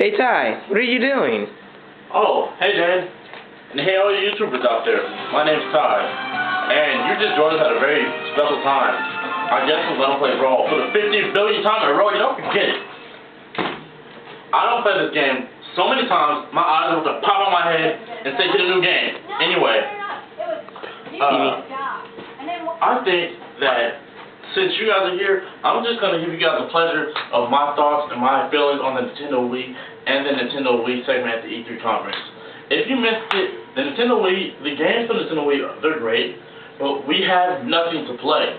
Hey Ty, what are you doing? Oh, hey Jan, and hey all you YouTubers out there. My name's Ty, and you just joined us at a very special time. I guess we're gonna play Brawl for the 50 billionth time in a row. You don't forget it. I don't play this game so many times, my eyes are going to pop on my head and say get a new game. Anyway, I think that since you guys are here, I'm just going to give you guys the pleasure of my thoughts and my feelings on the Nintendo Wii and the Nintendo Wii segment at the E3 conference. If you missed it, the Nintendo Wii, the games for the Nintendo Wii, they're great, but we have nothing to play.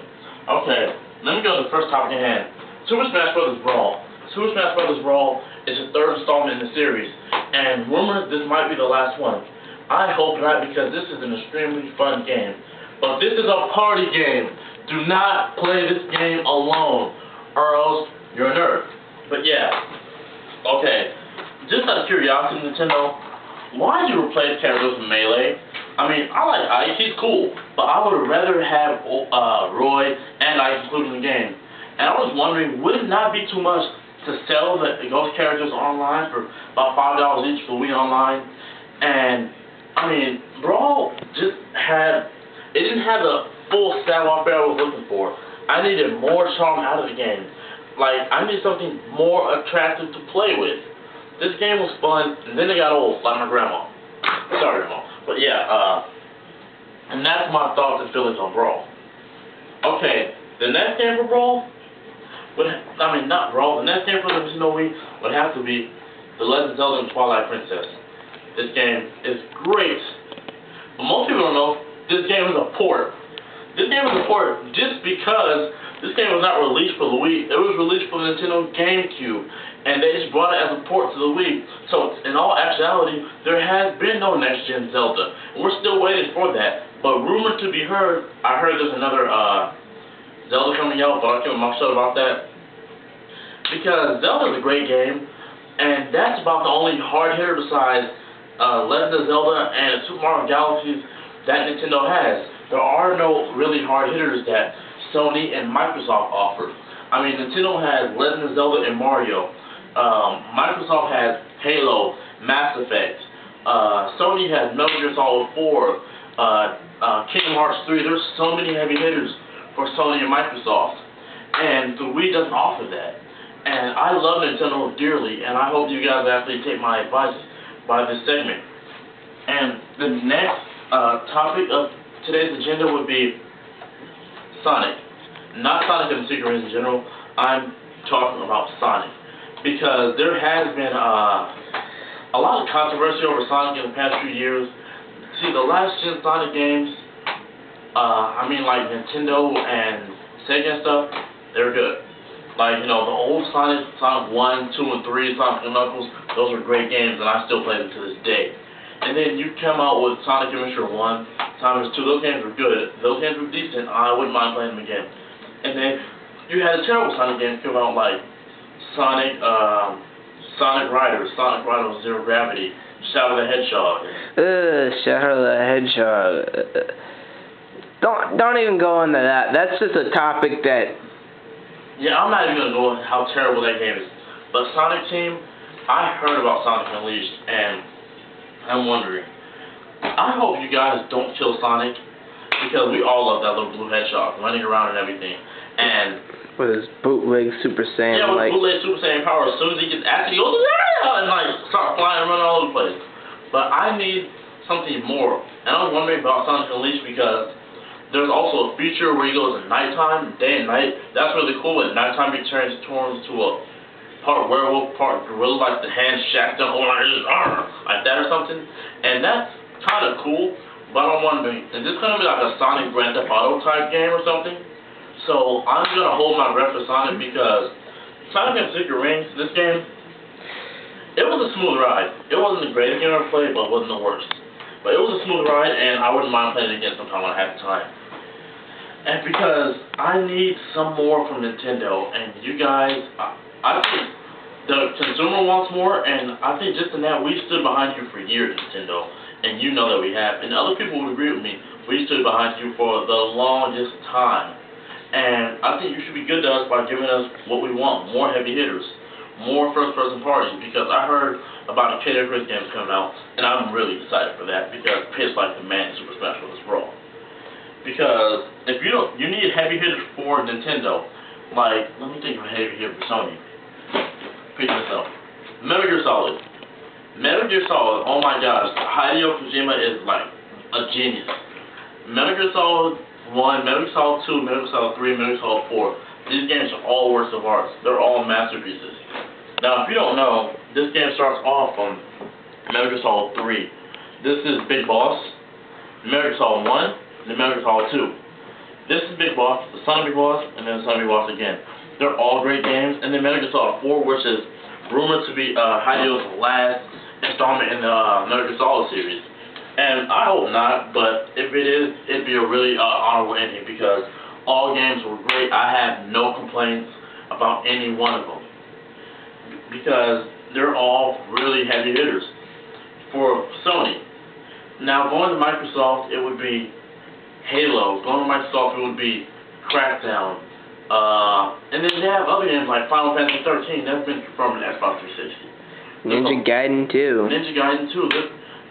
Okay, let me go to the first topic at hand. Super Smash Bros. Brawl. Super Smash Bros. Brawl is the third installment in the series, and rumors this might be the last one. I hope not, because this is an extremely fun game. But this is a party game. Do not play this game alone, or else you're a nerd. But yeah, okay. Just out of curiosity, Nintendo, why did you replace characters with Melee? I mean, I like Ice, he's cool, but I would rather have Roy and Ice included in the game. And I was wondering, would it not be too much to sell those characters online for about $5 each for Wii Online? And I mean, Brawl just didn't have the full stat warfare I was looking for. I needed more charm out of the game. Like, I needed something more attractive to play with. This game was fun, and then it got old, like my grandma. Sorry, Grandma. But yeah, and that's my thoughts and feelings on Brawl. Okay, the next game for Brawl, not Brawl, the next game for the Nintendo Wii would have to be The Legend of Zelda and Twilight Princess. This game is great, but most people don't know this game is a port. This game is a port just because this game was not released for the Wii. It was released for the Nintendo GameCube, and they just brought it as a port to the Wii. So in all actuality, there has been no next-gen Zelda, and we're still waiting for that. But rumored to be heard, I heard there's another Zelda coming out, but I'll keep my show about that. Because Zelda is a great game, and that's about the only hard hitter besides Legend of Zelda and Super Mario Galaxy that Nintendo has. There are no really hard hitters that Sony and Microsoft offer. I mean, Nintendo has Legend of Zelda and Mario. Microsoft has Halo, Mass Effect. Sony has Metal Gear Solid 4, Kingdom Hearts 3. There's so many heavy hitters for Sony and Microsoft, and the Wii doesn't offer that. And I love Nintendo dearly, and I hope you guys actually take my advice by this segment. And the next topic of today's agenda would be Sonic. Not Sonic and the Secret Rings in general. I'm talking about Sonic, because there has been a lot of controversy over Sonic in the past few years. See, the last gen Sonic games, like Nintendo and Sega and stuff, they're good. Like, you know, the old Sonic 1, 2, and 3, Sonic and Knuckles, those are great games, and I still play them to this day. And then you come out with Sonic Adventure 1, Sonic 2, those games were good. Those games were decent. I wouldn't mind playing them again. And then you had a terrible Sonic game come out, like Sonic Riders, Sonic Riders Zero Gravity, Shadow the Hedgehog. Shadow the Hedgehog. Don't even go into that. That's just a topic that... Yeah, I'm not even going to go into how terrible that game is. But Sonic Team, I heard about Sonic Unleashed, and I'm wondering. I hope you guys don't kill Sonic, because we all love that little blue hedgehog running around and everything. And with his bootleg Super Saiyan, yeah, with bootleg Super Saiyan power, as soon as he gets active, he goes and start flying and running all over the place. But I need something more, and I'm wondering about Sonic Unleashed, because there's also a feature where he goes at nighttime, day and night. That's really cool. At nighttime, he turns into a part werewolf, part gorilla, like the hands shacked up, like that or something. And that's kind of cool. But I'm wondering, is this going to be like a Sonic Grand Theft Auto type game or something? So I'm going to hold my breath for Sonic, because Sonic and Secret Rings, this game, it was a smooth ride. It wasn't the greatest game I ever played, but it wasn't the worst. But it was a smooth ride, and I wouldn't mind playing it again sometime when I have time. And because I need some more from Nintendo, and you guys, I think the consumer wants more, and I think just in that, we stood behind you for years, Nintendo, and you know that we have. And other people would agree with me. We stood behind you for the longest time. And I think you should be good to us by giving us what we want, more heavy hitters. more first-person parties, because I heard about the Kid Icarus games coming out, and I'm really excited for that, because Pit's like the man super special as well. Because if you don't, you need heavy hitters for Nintendo. Like, let me think of a heavy hitter for Sony. Pick myself. Metal Gear Solid. Metal Gear Solid, oh my gosh, Hideo Kojima is like a genius. Metal Gear Solid 1, Metal Gear Solid 2, Metal Gear Solid 3, Metal Gear Solid 4. These games are all works of art. They're all masterpieces. Now, if you don't know, this game starts off on Metal Gear Solid 3. This is Big Boss, Metal Gear Solid 1, and then Metal Gear Solid 2. This is Big Boss, the son of Big Boss, and then the son of Big Boss again. They're all great games. And then Metal Gear Solid 4, which is rumored to be Hideo's last installment in the Metal Gear Solid series. And I hope not, but if it is, it'd be a really honorable ending, because all games were great. I have no complaints about any one of them, because they're all really heavy hitters for Sony. Now, going to Microsoft, it would be Halo. Going to Microsoft, it would be Crackdown. And then they have other games like Final Fantasy 13. That's been from the Xbox 360. Ninja Gaiden 2. Ninja Gaiden 2.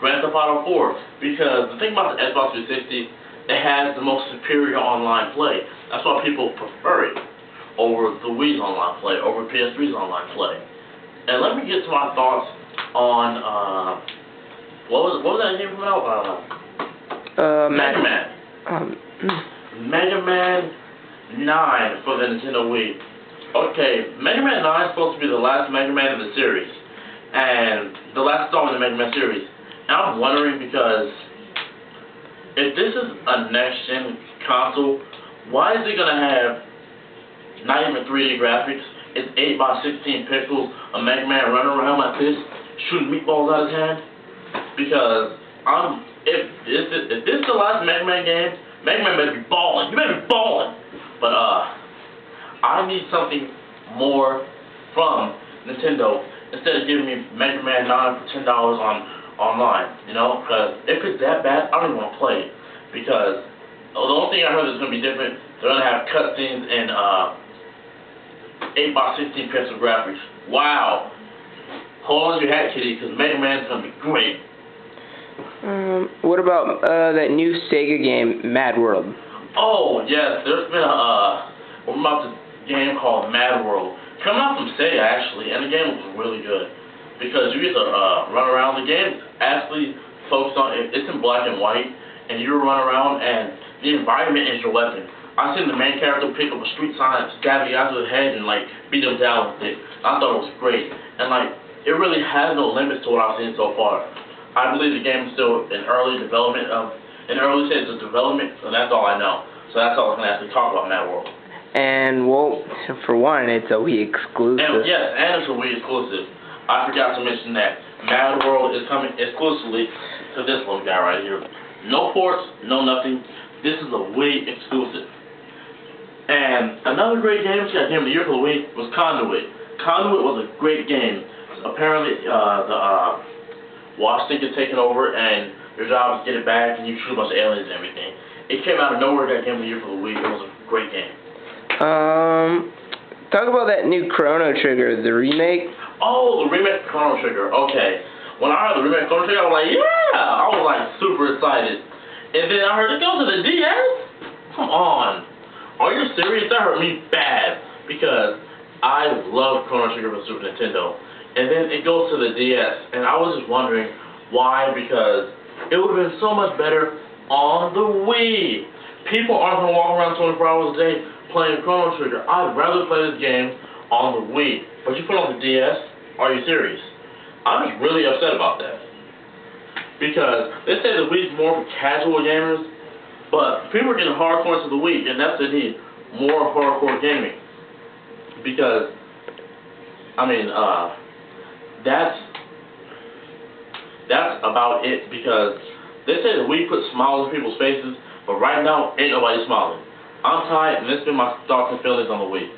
Grand Theft Auto 4, because the thing about the Xbox 360, it has the most superior online play. That's why people prefer it over the Wii's online play, over PS3's online play. And let me get to my thoughts on what was that game coming out? Mega Man. Mega Man 9 for the Nintendo Wii. Okay, Mega Man 9 is supposed to be the last Mega Man in the series, and the last installment in the Mega Man series. And I'm wondering, because if this is a next-gen console, why is it going to have not even 3D graphics? It's 8 by 16 pixels, a Mega Man running around like this, shooting meatballs out of his hand? Because if this is the last Mega Man game, Mega Man better be balling. You better be balling. But I need something more from Nintendo instead of giving me Mega Man 9 for $10 online, you know, because if it's that bad, I don't even want to play it, because the only thing I heard that's going to be different, they're going to have cutscenes in 8 by 16 pixel graphics. Wow. Hold on to your hat, kitty, because Mega Man's going to be great. What about that new Sega game, Mad World? Oh, yes, there's been we're about this game called Mad World, coming out from Sega, actually, and the game was really good. Because you get to run around. The game actually focused on it's in black and white, and you run around, and the environment is your weapon. I seen the main character pick up a street sign, stab the guy to the head, and like beat him down with it. I thought it was great, and like it really has no limits to what I've seen so far. I believe the game is still in early stages of development, so that's all I know. So that's all I can actually talk about Mad World. And well, for one, it's a Wii exclusive. And yes, and it's a Wii exclusive. I forgot to mention that Mad World is coming exclusively to this little guy right here. No ports, no nothing. This is a Wii exclusive. And another great game, which got Game of the Year for the Wii, was Conduit. Conduit was a great game. Apparently, the Watch thing is taking over, and your job is to get it back, and you shoot a bunch of aliens and everything. It came out of nowhere, got Game of the Year for the Wii. It was a great game. Talk about that new Chrono Trigger, the remake. Oh, the remake of Chrono Trigger. Okay. When I heard the remake of Chrono Trigger, I was like, yeah! I was like super excited. And then I heard it go to the DS? Come on. Are you serious? That hurt me bad. Because I love Chrono Trigger for Super Nintendo. And then it goes to the DS. And I was just wondering why, because it would have been so much better on the Wii. People aren't going to walk around 24 hours a day playing Chrono Trigger. I'd rather play this game on the Wii. But you put it on the DS? Are you serious? I'm just really upset about that. Because they say the Wii's more for casual gamers, but people are getting hardcore into the Wii, and that's the need. More hardcore gaming. Because, I mean, that's about it, because they say the Wii puts smiles on people's faces, but right now, ain't nobody smiling. I'm tired, and this has been my thoughts and feelings on the Wii.